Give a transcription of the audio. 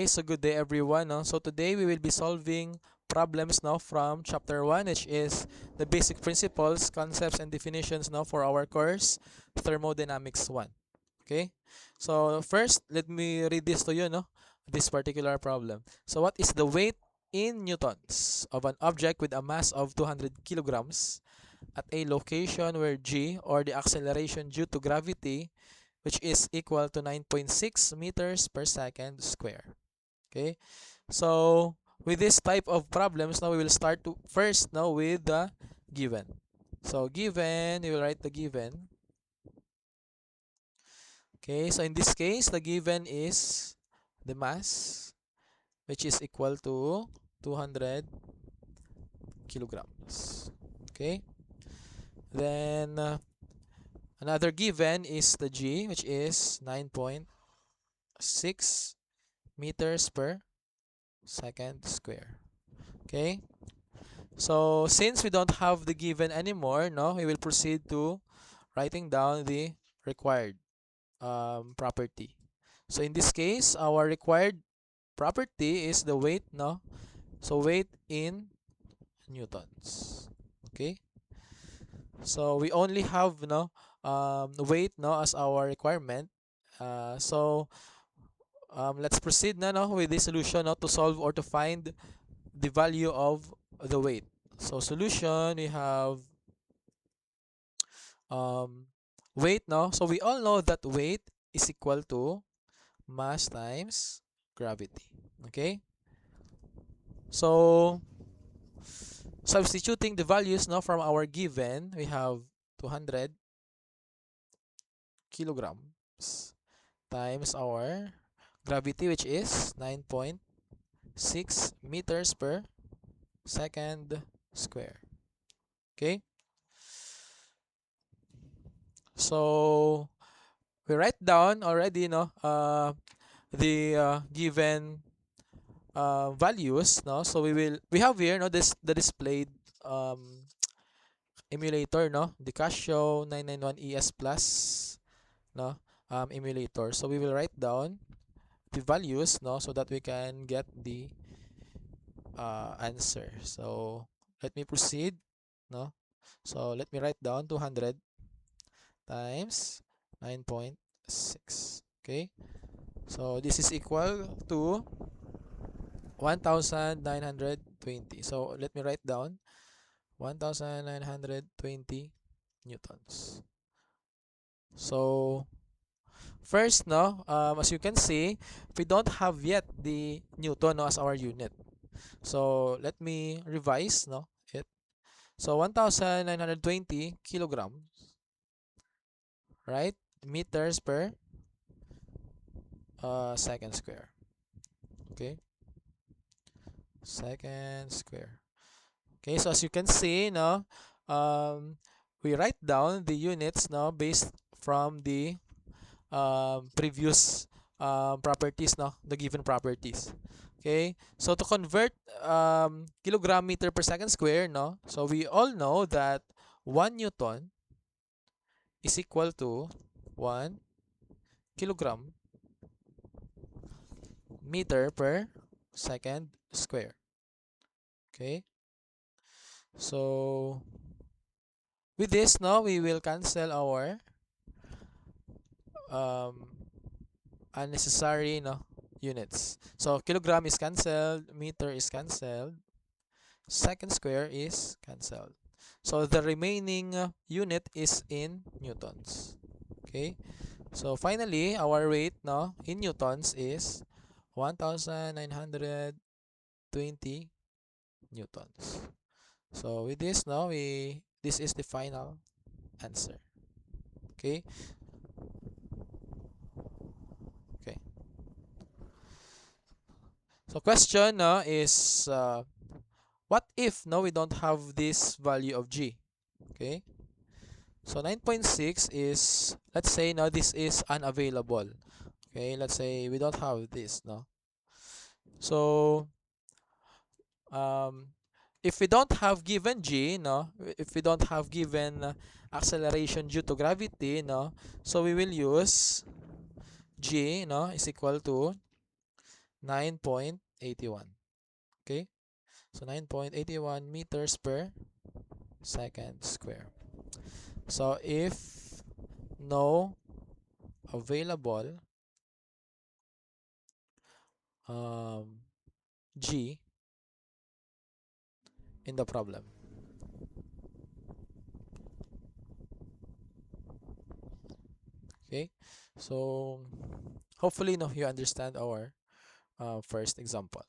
Okay, so good day everyone. No? So today we will be solving problems now from chapter 1, which is the basic principles, concepts, and definitions now for our course Thermodynamics 1. Okay, so first let me read this to you, no? This particular problem. So what is the weight in newtons of an object with a mass of 200 kilograms at a location where g, or the acceleration due to gravity, which is equal to 9.6 meters per second square? Okay, so with this type of problems, now we will start to first now with the given. So given, you will write the given. Okay, so in this case, the given is the mass, which is equal to 200 kilograms. Okay, then another given is the g, which is 9.6 meters per second square. Okay, so since we don't have the given anymore, no, we will proceed to writing down the required property. So in this case, our required property is the weight, no? So weight in newtons. Okay? So we only have weight, no, as our requirement. Let's proceed na, no, with this solution, no, to solve or to find the value of the weight. So solution, we have um, weight, no? So we all know that weight is equal to mass times gravity. Okay? So substituting the values, no, from our given, we have 200 kilograms times our gravity, which is 9.6 meters per second square. Okay? So we write down already, no, the given values, no. So we have here, no, this the displayed um emulator, no, the Casio 991 ES plus, no, emulator. So we will write down the values, no, so that we can get the answer. So let me proceed, no. So let me write down 200 times 9.6. Okay, so this is equal to 1920. So let me write down 1920 newtons. So first, no, as you can see, we don't have yet the newton, no, as our unit. So let me revise, no, it. So 1920 kilograms, right? Meters per second square. Okay, second square. Okay, so as you can see, no, we write down the units, no, based from the previous properties, no, the given properties. Okay, so to convert kilogram meter per second square, no, so we all know that 1 newton is equal to 1 kilogram meter per second square. Okay, so with this, no, we will cancel our um, unnecessary, no, units. So kilogram is cancelled, meter is cancelled, second square is cancelled. So the remaining unit is in newtons. Okay, so finally our weight, no, in newtons is 1920 newtons. So with this, now this is the final answer. Okay, okay. So question, no, is what if, no, we don't have this value of g? Okay, so 9.6 is, let's say, now this is unavailable. Okay, let's say we don't have this, no. So um if we don't have given g, no, if we don't have given acceleration due to gravity, no, so we will use g, no, is equal to 9.81. Okay, so 9.81 meters per second square. So if no available um, G in the problem. Okay, so hopefully now you understand our first example.